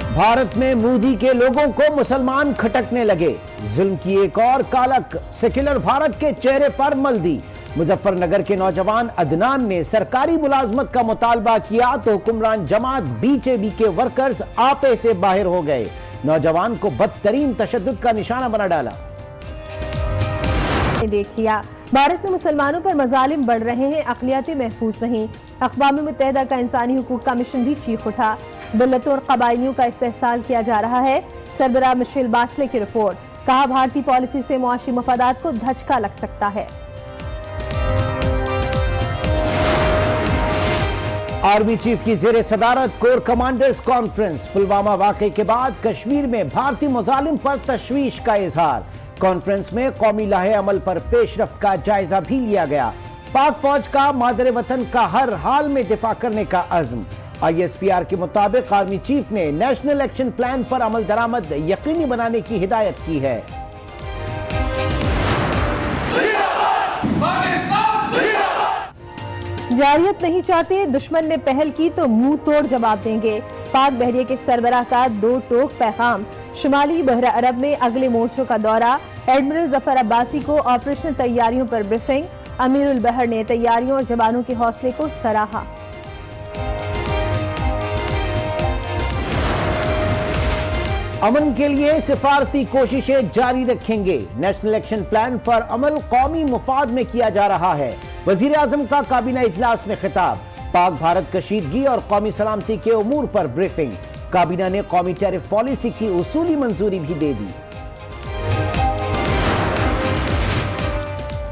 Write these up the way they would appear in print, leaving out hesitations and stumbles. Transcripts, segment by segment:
भारत में मोदी के लोगों को मुसलमान खटकने लगे, जुल्म की एक और कालक सेक्युलर भारत के चेहरे पर मल दी। मुजफ्फरनगर के नौजवान अदनान ने सरकारी मुलाजमत का मुतालबा किया तो हुक्मरान जमात बीजेपी के वर्कर्स आपे से बाहर हो गए। नौजवान को बदतरीन तशद्दुद का निशाना बना डाला। देख लिया, भारत में मुसलमानों पर मजालिम बढ़ रहे हैं, अक़लियतें महफूज नहीं। अक़वाम मुत्तहिदा का इंसानी हुकूक कमीशन भी चीख उठा, दलतों और कबायलियों का इस्तेहसाल किया जा रहा है। सरबराह मिशेल बाचले की रिपोर्ट, कहा भारतीय पॉलिसी से मुआशी मफादात को धचका लग सकता है। आर्मी चीफ की जेर सदारत कोर कमांडर्स कॉन्फ्रेंस, पुलवामा वाकये के बाद कश्मीर में भारतीय मुजालिम पर तशवीश का इजहार। कॉन्फ्रेंस में कौमी लाहे अमल पर पेशरफ्त का जायजा भी लिया गया। पाक फौज का मादरे वतन का हर हाल में दिफा करने का अज़्म। ISPR के मुताबिक आर्मी चीफ ने नेशनल एक्शन प्लान पर अमल दरामद यकीनी बनाने की हिदायत की है। जारियत नहीं चाहते, दुश्मन ने पहल की तो मुंह तोड़ जवाब देंगे। पाक बहरिया के सरबराह का दो टोक पैगाम। शुमाली बहरा अरब में अगले मोर्चों का दौरा, एडमिरल जफर अब्बासी को ऑपरेशन तैयारियों पर ब्रीफिंग। अमीरुल बहर ने तैयारियों और जवानों के हौसले को सराहा। अमन के लिए सिफारती कोशिशें जारी रखेंगे। नेशनल एक्शन प्लान पर अमल कौमी मुफाद में किया जा रहा है। वजीर आजम का काबीना इजलास में खिताब। पाक भारत कशीदगी और कौमी सलामती के उमूर पर ब्रीफिंग। काबीना ने कौमी टैरिफ पॉलिसी की उसूली मंजूरी भी दे दी।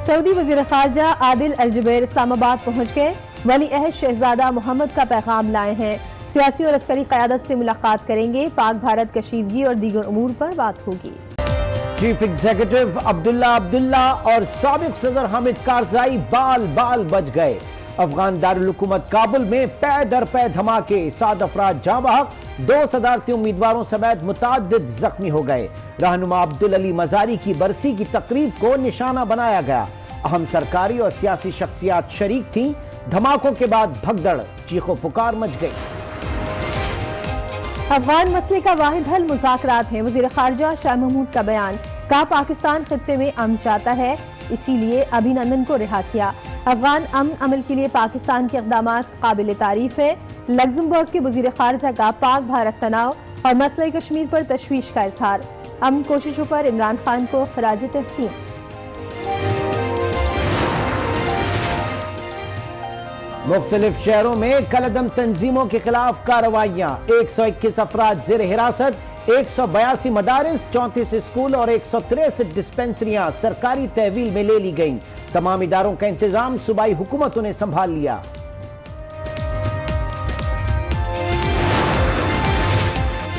सऊदी वजीर खारजा आदिल अल जुबैर इस्लामाबाद पहुंच गए। वली अहद शहजादा मोहम्मद का पैगाम लाए हैं। सियासी और अस्करी क़यादत से मुलाकात करेंगे। पाक भारत कशीदगी और दीगर उमूर पर बात होगी। चीफ एग्जीक्यूटिव अब्दुल्ला और साबिक सदर हामिद कारजाई बाल बाल बच गए। अफगान दारुल हुकूमत काबुल में पै दर पै धमाके, 7 अफराद जाँ बहक, 2 सदारती उम्मीदवारों समेत मुताद्दिद जख्मी हो गए। रहनुमा अब्दुल अली मजारी की बरसी की तकरीब को निशाना बनाया गया। अहम सरकारी और सियासी शख्सियात शरीक थीं। धमाकों के बाद भगदड़, चीखों पुकार मच गई। अफगान मसले का वाहिद हल मुज़ाकरात है। वज़ीर खारजा शाह महमूद का बयान, कहा पाकिस्तान खित्ते में अमन चाहता है, इसीलिए अभिनंदन को रिहा किया। अफगान अमन अमल के लिए पाकिस्तान के इक़दामात काबिल तारीफ है। लग्जमबर्ग के वज़ीर खारजा का पाक भारत तनाव और मसले कश्मीर पर तशवीश का इजहार। अमन कोशिशों पर इमरान खान को खराज तहसीन। मुख्तलिफ शहरों में कलअदम तंजीमों के खिलाफ कार्रवाइयां। 121 अफराद जेर हिरासत, 182 मदारिस, 34 स्कूल और 163 डिस्पेंसरियां सरकारी तहवील में ले ली गईं। तमाम इदारों का इंतजाम सूबाई हुकूमतों ने संभाल लिया।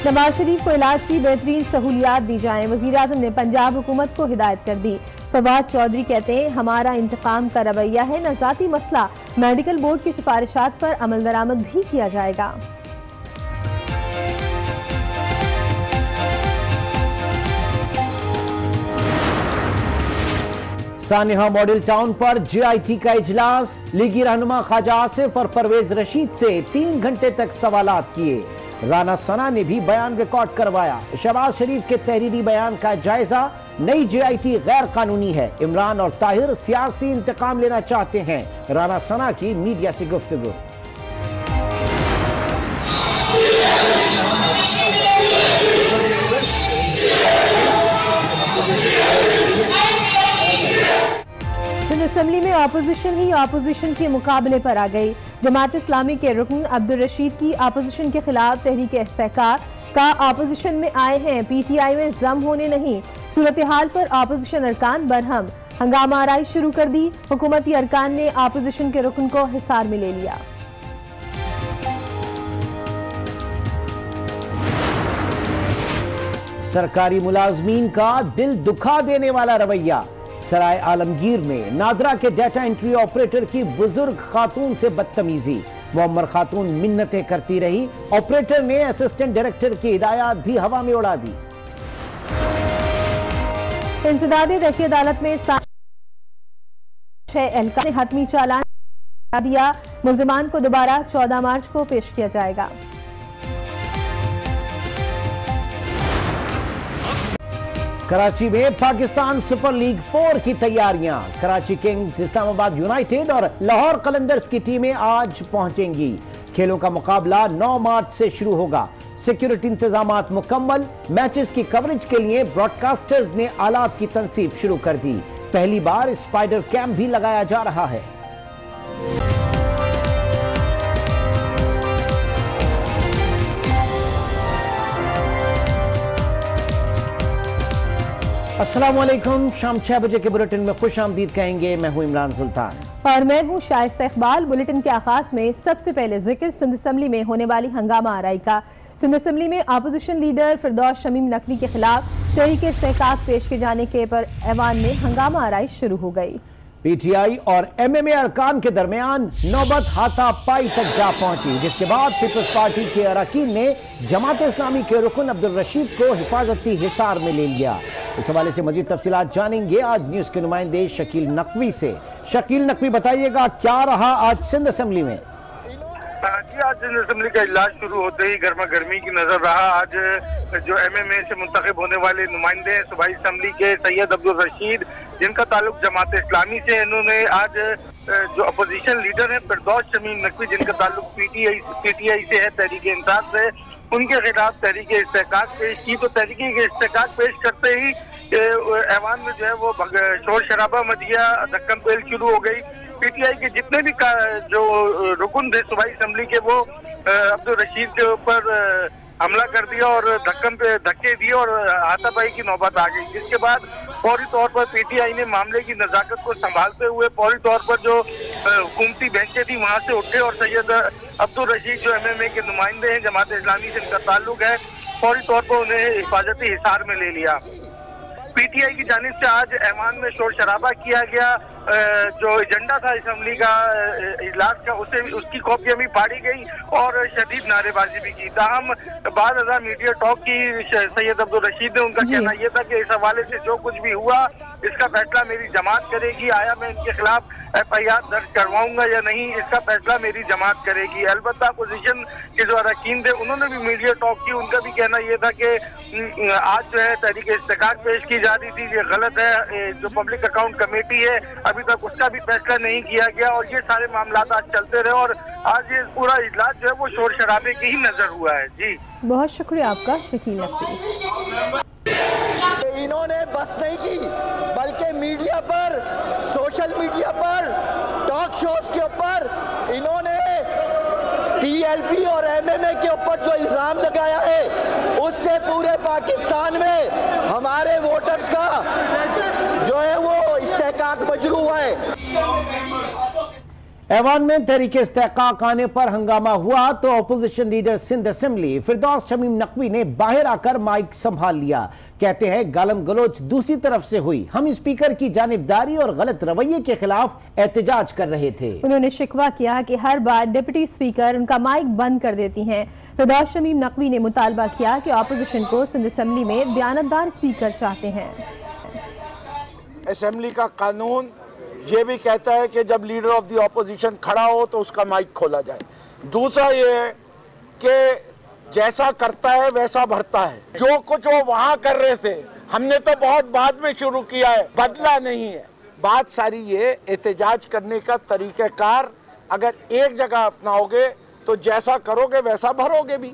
नवाज शरीफ को इलाज की बेहतरीन सहूलियात दी जाएं। वजीर आजम ने पंजाब हुकूमत को हिदायत कर दी। फवाद चौधरी कहते हैं, हमारा इंतकाम का रवैया है न जाती मसला। मेडिकल बोर्ड की सिफारिशात पर अमल दरामद भी किया जाएगा। सानिहा मॉडल टाउन पर JIT का इजलास। लीगी रहनुमा ख्वाजा आसिफ और परवेज रशीद से 3 घंटे तक सवालात किए। राना सना ने भी बयान रिकॉर्ड करवाया। शहबाज शरीफ के तहरीरी बयान का जायजा। नई JIT गैर कानूनी है। इमरान और ताहिर सियासी इंतकाम लेना चाहते हैं। राना सना की मीडिया से गुफ्तगू। असेंबली में ऑपोजिशन ही ऑपोजिशन के मुकाबले पर आ गई। जमात इस्लामी के रुकन अब्दुल रशीद की ऑपोजिशन के खिलाफ तहरीक इस्तेहकार का ऑपोजिशन में आए हैं। PTI में जम होने नहीं। सूरत हाल पर ऑपोजिशन अरकान बरहम। हंगामा आराई शुरू कर दी। हुकूमती अरकान ने ऑपोजिशन के रुकन को हिसार में ले लिया। सरकारी मुलाजमीन का दिल दुखा देने वाला रवैया। सराय आलमगीर में नादरा के डाटा एंट्री ऑपरेटर की बुजुर्ग खातून से बदतमीजी। मुअम्मर खातून मिन्नतें करती रही। ऑपरेटर ने असिस्टेंट डायरेक्टर की हिदायत भी हवा में उड़ा दी। इंसदादी दहशती अदालत में 6 एहलकार ने हतमी चालान दिया। मुल्जिमान को दोबारा 14 मार्च को पेश किया जाएगा। कराची में पाकिस्तान सुपर लीग 4 की तैयारियां। कराची किंग्स, इस्लामाबाद यूनाइटेड और लाहौर कलंदर्स की टीमें आज पहुंचेंगी। खेलों का मुकाबला 9 मार्च से शुरू होगा। सिक्योरिटी इंतजामात मुकम्मल। मैचेस की कवरेज के लिए ब्रॉडकास्टर्स ने आलात की तनसीब शुरू कर दी। पहली बार स्पाइडर कैंप भी लगाया जा रहा है। अस्सलाम वालेकुम। शाम 6 बजे के बुलेटिन में खुश आमदीद कहेंगे। मैं हूं इमरान सुल्तान और मैं हूं शाइस्ता इकबाल। बुलेटिन के आगाज में सबसे पहले जिक्र सिंध असेंबली में होने वाली हंगामा आराई का। सिंध असेंबली में अपोजिशन लीडर फिरदौस शमीम नकवी के खिलाफ तहरीके इस्तेहकाक पेश किए जाने के पर ऐवान में हंगामा आराई शुरू हो गई। पीटीआई और एमएमए अरकान के दरमियान नौबत हाथापाई तक जा पहुंची, जिसके बाद पीपल्स पार्टी के अरकान ने जमात इस्लामी के रुकन अब्दुल रशीद को हिफाजती हिसार में ले लिया। इस हवाले से मजीद तफसीलात जानेंगे आज न्यूज के नुमाइंदे शकील नकवी से। शकील नकवी, बताइएगा क्या रहा आज सिंध असेंबली में? जी, आज सिंध असेंबली का इजलास शुरू होते ही गर्मा गर्मी की नजर रहा। आज जो एमएमए से मुंतखब होने वाले नुमाइंदे हैं सूबाई असेंबली के सैयद अब्दुल रशीद, जिनका ताल्लुक जमात इस्लामी से, इन्होंने आज जो अपोजिशन लीडर है फिरदौस शमीम नकवी, जिनका ताल्लुक पीटीआई से है, तहरीके इंसाफ से, उनके खिलाफ तहरीके इस्तेहकाक पेश की। तो तहरीके इस्तेहकाक पेश करते ही ऐवान में जो है वो शोर शराबा मच गया, धक्कम पेल शुरू हो गई। पीटीआई के जितने भी जो रुकन थे सूबाई असेंबली के, वो अब्दुल रशीद के ऊपर हमला कर दिया और धक्के दिए और हाथापाई की नौबत आ गई। जिसके बाद फौरी तौर पर पीटीआई ने मामले की नजाकत को संभालते हुए फौरी तौर पर जो हुकूमती बेंचें थी वहां से उठे और सैयद अब्दुल रशीद जो एमएमए के नुमाइंदे हैं, जमात इस्लामी से इनका ताल्लुक है, फौरी तौर पर उन्हें हिफाजती हिसार में ले लिया। पीटीआई की जानिब से आज ऐवान में शोर शराबा किया गया। जो एजेंडा था असेंबली का इजलास का, उसकी कॉपियां भी फाड़ी गई और शदीद नारेबाजी भी की। ताहम बाद अज़ा मीडिया टॉक की सैयद अब्दुल रशीद ने, उनका कहना यह था कि इस हवाले से जो कुछ भी हुआ इसका फैसला मेरी जमात करेगी। आया मैं इनके खिलाफ एफआईआर दर्ज करवाऊंगा या नहीं, इसका फैसला मेरी जमात करेगी। अलबत्ता अपोजिशन के जो अरकान थे उन्होंने भी मीडिया टॉक की। उनका भी कहना यह था कि आज जो है तहरीके इस्तेहकाक पेश की जा रही थी, ये गलत है। जो पब्लिक अकाउंट कमेटी है अभी तक उसका भी फैसला नहीं किया गया और ये सारे मामला आज चलते रहे और आज ये पूरा इजलास जो है वो शोर शराबे की ही नजर हुआ है। जी, बहुत शुक्रिया आपका शकील नकवी। इन्होंने बस नहीं की, बल्कि मीडिया पर, सोशल मीडिया पर, टॉक शोज के ऊपर इन्होंने टीएलपी और एमएमए के ऊपर जो इल्जाम लगाया है, उससे पूरे पाकिस्तान में हमारे वोटर्स का जो है वो इस्तेहकाक मजरू हुआ है। ऐवान में तहरीके इस्तेहकाक आने पर हंगामा हुआ तो अपोजिशन लीडर सिंध असेंबली फिरदौस शमीम नकवी ने बाहर आकर माइक संभाल लिया। कहते हैं गालम गलोच दूसरी तरफ से हुई, हम स्पीकर की जानिबदारी और गलत रवैये के खिलाफ एहतजाज कर रहे थे। उन्होंने शिकवा किया कि हर बार डिप्टी स्पीकर उनका माइक बंद कर देती हैं। फिरदौस शमीम नकवी ने मुतालबा किया कि अपोजिशन को सिंध असेंबली में बयानतदार स्पीकर चाहते हैं। असेंबली का कानून ये भी कहता है कि जब लीडर ऑफ द ऑपोजिशन खड़ा हो तो उसका माइक खोला जाए। दूसरा ये है कि जैसा करता है वैसा भरता है। जो कुछ वो वहां कर रहे थे हमने तो बहुत बाद में शुरू किया है, बदला नहीं है। बात सारी ये एहतजाज करने का तरीक़ाकार अगर एक जगह अपनाओगे तो जैसा करोगे वैसा भरोगे भी।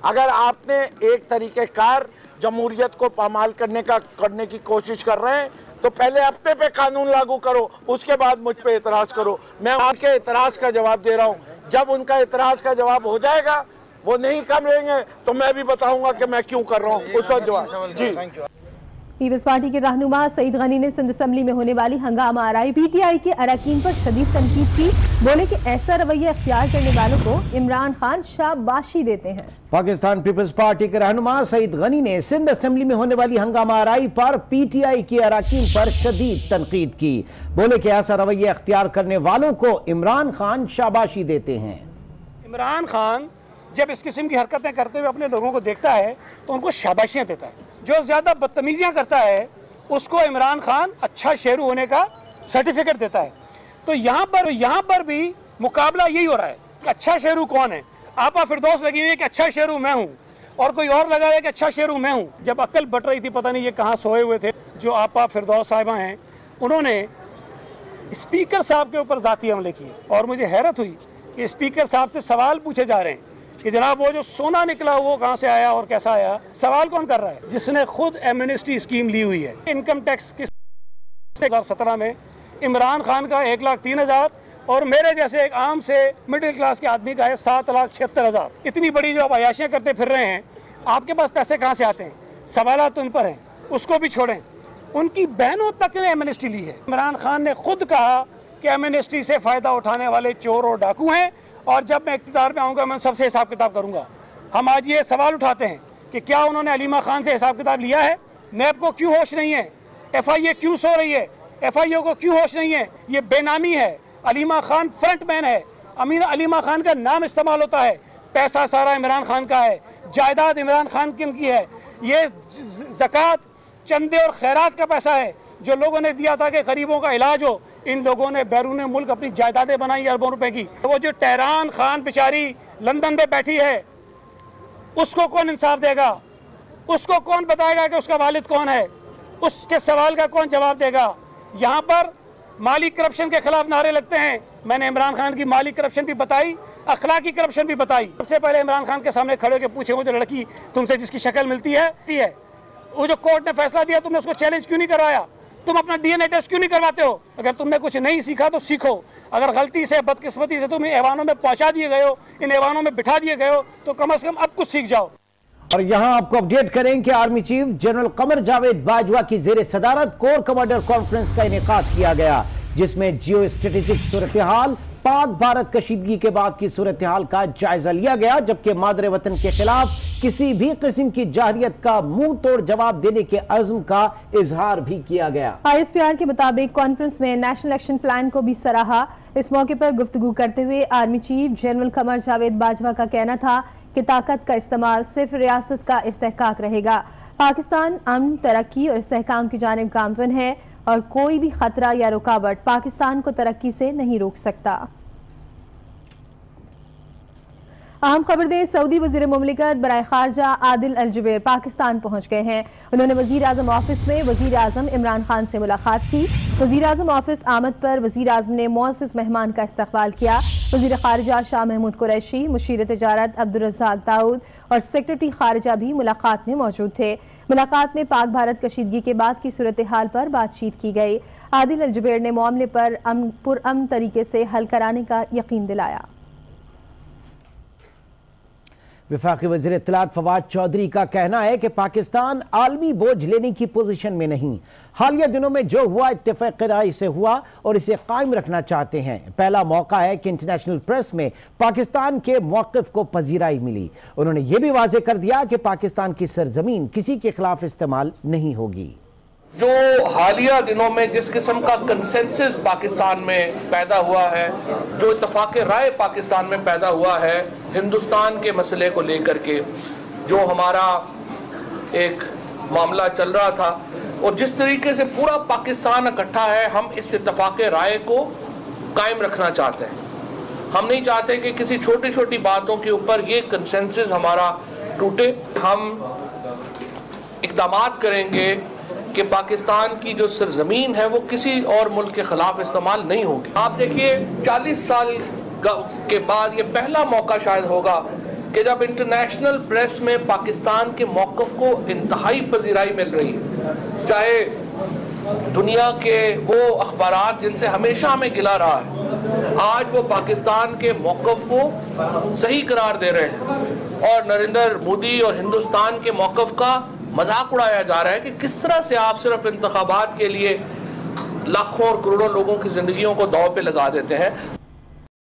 अगर आपने एक तरीक़ाकार जमहूरियत को पामाल करने की कोशिश कर रहे हैं तो पहले अपने पे कानून लागू करो, उसके बाद मुझ पे एतराज करो। मैं आपके एतराज का जवाब दे रहा हूँ, जब उनका एतराज का जवाब हो जाएगा, वो नहीं करेंगे तो मैं भी बताऊंगा कि मैं क्यों कर रहा हूँ उस वक्त जवाब। जी, पीपल्स पार्टी के रहनुमा सईद गनी ने सिंध असेंबली में होने वाली हंगामा आराई पीटीआई के अरकान पर शदीद तनकीद की। बोले कि ऐसा रवैया अख्तियार करने वालों को इमरान खान शाबाशी देते हैं। पाकिस्तान पीपल्स पार्टी के रहनुमा सईद गनी ने सिंध असेंबली में होने वाली हंगामा आराई पर पीटीआई के अरकान पर शदीद तनकीद की। बोले कि ऐसा रवैया अख्तियार करने वालों को इमरान खान शाबाशी देते हैं। इमरान खान जब इस किस्म की हरकतें करते हुए अपने लोगों को देखता है तो उनको शाबाशियां देता है। जो ज़्यादा बदतमीजियां करता है उसको इमरान खान अच्छा शेरू होने का सर्टिफिकेट देता है। तो यहाँ पर भी मुकाबला यही हो रहा है कि अच्छा शेरू कौन है। आपा फिरदौस लगी हुई है कि अच्छा शेरू मैं हूँ और कोई और लगा रहा है कि अच्छा शेरू मैं हूँ। जब अकल बट रही थी, पता नहीं ये कहाँ सोए हुए थे, जो आपा फिरदौस साहिबा हैं, उन्होंने स्पीकर साहब के ऊपर जाती हमले किए। और मुझे हैरत हुई कि स्पीकर साहब से सवाल पूछे जा रहे हैं कि जनाब वो जो सोना निकला वो कहाँ से आया और कैसा आया। सवाल कौन कर रहा है? जिसने खुद एमनेस्टी स्कीम ली हुई है। इनकम टैक्स किस 2017 में इमरान खान का 1,03,000 और मेरे जैसे एक आम से मिडिल क्लास के आदमी का है 7,76,000। इतनी बड़ी जो आप अयाशियाँ करते फिर रहे हैं, आपके पास पैसे कहाँ से आते हैं? सवालात उन पर हैं, उसको भी छोड़ें। उनकी बहनों तक ने एमनेस्टी ली है। इमरान खान ने खुद कहा कि एमनेस्टी से फ़ायदा उठाने वाले चोर और डाकू हैं और जब मैं इक़्तिदार में आऊँगा मैं सबसे हिसाब किताब करूँगा। हम आज ये सवाल उठाते हैं कि क्या उन्होंने अलीमा खान से हिसाब किताब लिया है? नैब को क्यों होश नहीं है? FIA क्यों सो रही है? FIO को क्यों होश नहीं है? ये बेनामी है। अलीमा खान फ्रंट मैन है। अलीमा खान का नाम इस्तेमाल होता है। पैसा सारा इमरान खान का है, जायदाद इमरान खान की है। ये ज़कात, चंदे और खैरात का पैसा है जो लोगों ने दिया था कि गरीबों का इलाज हो। इन लोगों ने बैरून मुल्क अपनी जायदादें बनाई अरबों रुपए की। वो जो टहरान खान बेचारी लंदन में बैठी है, उसको कौन इंसाफ देगा? उसको कौन बताएगा कि उसका वालिद कौन है? उसके सवाल का कौन जवाब देगा? यहाँ पर माली करप्शन के खिलाफ नारे लगते हैं। मैंने इमरान खान की माली करप्शन भी बताई, अखलाकी करप्शन भी बताई। सबसे पहले इमरान खान के सामने खड़े होकर पूछे, वो जो लड़की तुमसे जिसकी शक्ल मिलती है, वो जो कोर्ट ने फैसला दिया, तुमने उसको चैलेंज क्यों नहीं करवाया? तुम अपना DNA टेस्ट क्यों नहीं करवाते हो? अगर तुमने कुछ नहीं सीखा तो सीखो। अगर गलती से, बदकिस्मती से तुम ऐवानों में पहुंचा दिए गए हो, इन ऐवानों में बिठा दिए गए हो, तो कम से कम अब कुछ सीख जाओ। और यहां आपको अपडेट करें कि army chief general Qamar Javed Bajwa की जेर सदारत कोर कमांडर कॉन्फ्रेंस का इनेकाद किया गया, जिसमें जियो स्ट्रेटेजिक सूरत हाल, पाक भारत कशीदगी के बाद की सूरत हाल का जायजा लिया गया, जबकि मादरे वतन के खिलाफ किसी भी किस्म की जाहिरियत का मुंह तोड़ जवाब देने के अज़्म का इजहार भी किया गया। ISPR के मुताबिक कॉन्फ्रेंस में नेशनल एक्शन प्लान को भी सराहा। इस मौके पर गुफ्तगू करते हुए army chief general Qamar Javed Bajwa का कहना था कि ताकत का इस्तेमाल सिर्फ रियासत का इस्तेहकाक रहेगा। पाकिस्तान अमन, तरक्की और इस्तेहकाम की जानिब गामज़न है और कोई भी खतरा या रुकावट पाकिस्तान को तरक्की से नहीं रोक सकता। अहम खबर दे, सऊदी वज़ीर मुमलिकत बराए खारजा आदिल अल जुबैर पाकिस्तान पहुंच गए हैं। उन्होंने वज़ीर आज़म ऑफिस में वज़ीर आज़म इमरान खान से मुलाकात की। वज़ीर आज़म ऑफिस आमद पर वज़ीर आज़म ने मुअज़्ज़ज़ मेहमान का इस्तकबाल किया। वज़ीर खारजा शाह महमूद कुरैशी, मुशीर तिजारत अब्दुल रज़्ज़ाक दाऊद और सेक्रेटरी खारजा भी मुलाकात में मौजूद थे। मुलाकात में पाक भारत कशीदगी के बाद की सूरत हाल पर बातचीत की गई। आदिल अल जुबैर ने मामले पर पुरअमन तरीके से हल कराने का यकीन दिलाया। वफाकी वज़ीर इत्तलात फवाद चौधरी का कहना है कि पाकिस्तान आलमी बोझ लेने की पोजीशन में नहीं। हालिया दिनों में जो हुआ इत्तेफाक राय से हुआ और इसे कायम रखना चाहते हैं। पहला मौका है कि इंटरनेशनल प्रेस में पाकिस्तान के मौक़िफ़ को पजीराई मिली। उन्होंने ये भी वाज़ेह कर दिया कि पाकिस्तान की सरजमीन किसी के खिलाफ इस्तेमाल नहीं होगी। जो हालिया दिनों में जिस किस्म का कंसेंसस पाकिस्तान में पैदा हुआ है, जो इत्तफाक राय पाकिस्तान में पैदा हुआ है हिंदुस्तान के मसले को लेकर के, जो हमारा एक मामला चल रहा था और जिस तरीके से पूरा पाकिस्तान इकट्ठा है, हम इस इत्तफाक राय को कायम रखना चाहते हैं। हम नहीं चाहते कि किसी छोटी छोटी बातों के ऊपर ये कंसेंसस हमारा टूटे। हम इक़दामात करेंगे कि पाकिस्तान की जो सरजमीन है वो किसी और मुल्क के खिलाफ इस्तेमाल नहीं होगी। आप देखिए 40 साल के बाद ये पहला मौका शायद होगा कि जब इंटरनेशनल प्रेस में पाकिस्तान के मौक़िफ़ को इंतहाई पजीराई मिल रही है। चाहे दुनिया के वो अखबारात जिनसे हमेशा हमें गिला रहा है, आज वो पाकिस्तान के मौक़िफ़ को सही करार दे रहे हैं और नरेंद्र मोदी और हिंदुस्तान के मौक़िफ़ का मजाक उड़ाया जा रहा है कि किस तरह से आप सिर्फ इंतखाबात के लिए लाखों और करोड़ों लोगों की जिंदगियों को दांव पे लगा देते हैं।